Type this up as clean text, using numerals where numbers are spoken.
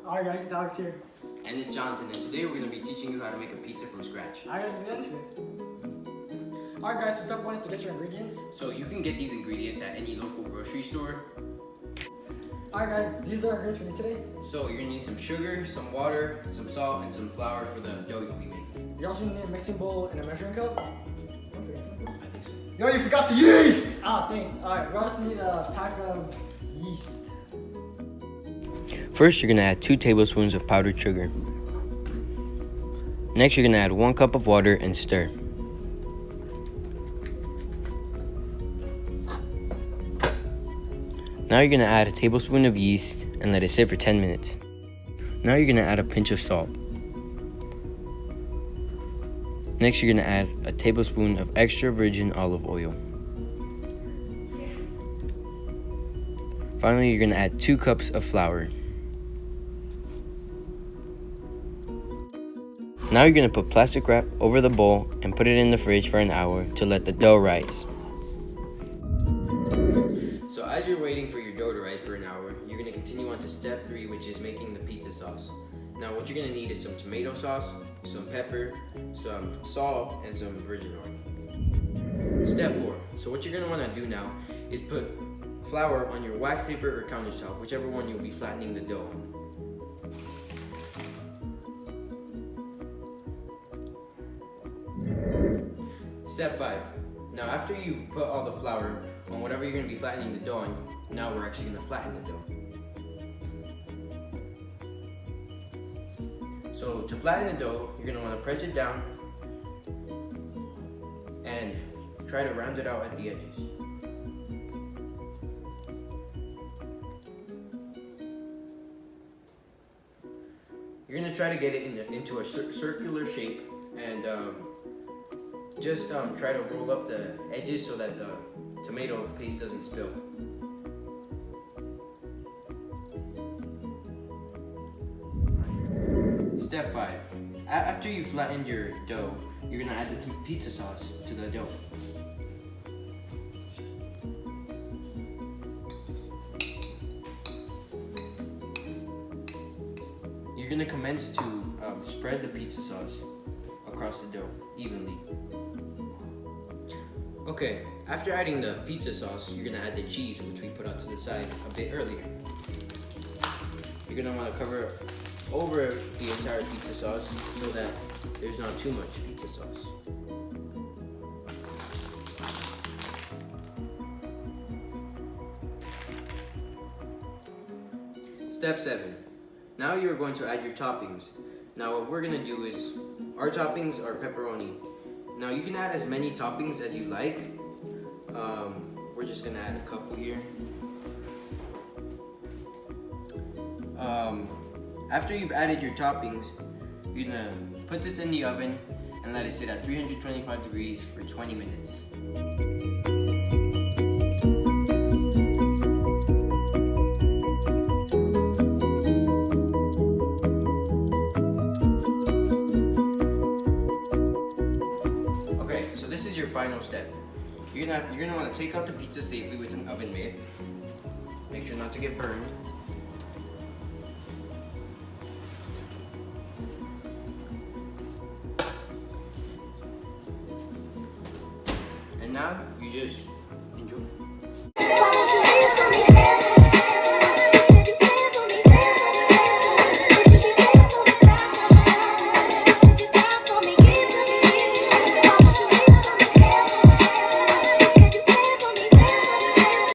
Alright guys, it's Alex here. And it's Jonathan, and today we're going to be teaching you how to make a pizza from scratch. Alright guys, let's get into it. Alright guys, so step one is to get your ingredients. So you can get these ingredients at any local grocery store. Alright guys, these are our ingredients we need today. So you're going to need some sugar, some water, some salt, and some flour for the dough you'll be making. You also need a mixing bowl and a measuring cup. Don't forget something. I think so. Yo, you forgot the yeast! Ah, thanks. Alright, we also need a pack of yeast. First, you're going to add 2 tablespoons of powdered sugar. Next, you're going to add 1 cup of water and stir. Now you're going to add a tablespoon of yeast and let it sit for 10 minutes. Now you're going to add a pinch of salt. Next, you're going to add a tablespoon of extra virgin olive oil. Finally, you're going to add 2 cups of flour. Now you're going to put plastic wrap over the bowl and put it in the fridge for an hour to let the dough rise. So as you're waiting for your dough to rise for an hour, you're going to continue on to step 3, which is making the pizza sauce. Now what you're going to need is some tomato sauce, some pepper, some salt, and some virgin oil. Step 4. So what you're going to want to do now is put flour on your wax paper or countertop, whichever one you'll be flattening the dough on. Step 5. Now after you've put all the flour on whatever you're going to be flattening the dough on, now we're actually going to flatten the dough. So to flatten the dough, you're going to want to press it down and try to round it out at the edges. You're going to try to get it into a circular shape and just try to roll up the edges so that the tomato paste doesn't spill. Step 5. After you flattened your dough, you're going to add the pizza sauce to the dough. You're going to commence to spread the pizza sauce across the dough evenly. Okay, after adding the pizza sauce, you're going to add the cheese, which we put out to the side a bit earlier. You're going to want to cover over the entire pizza sauce so that there's not too much pizza sauce. Step 7. Now you're going to add your toppings. Now what we're going to do is, our toppings are pepperoni. Now you can add as many toppings as you like. We're just going to add a couple here. After you've added your toppings, you're going to put this in the oven and let it sit at 325 degrees for 20 minutes. Okay, so this is your final step. You're gonna want to take out the pizza safely with an oven mitt. Make sure not to get burned. And now you just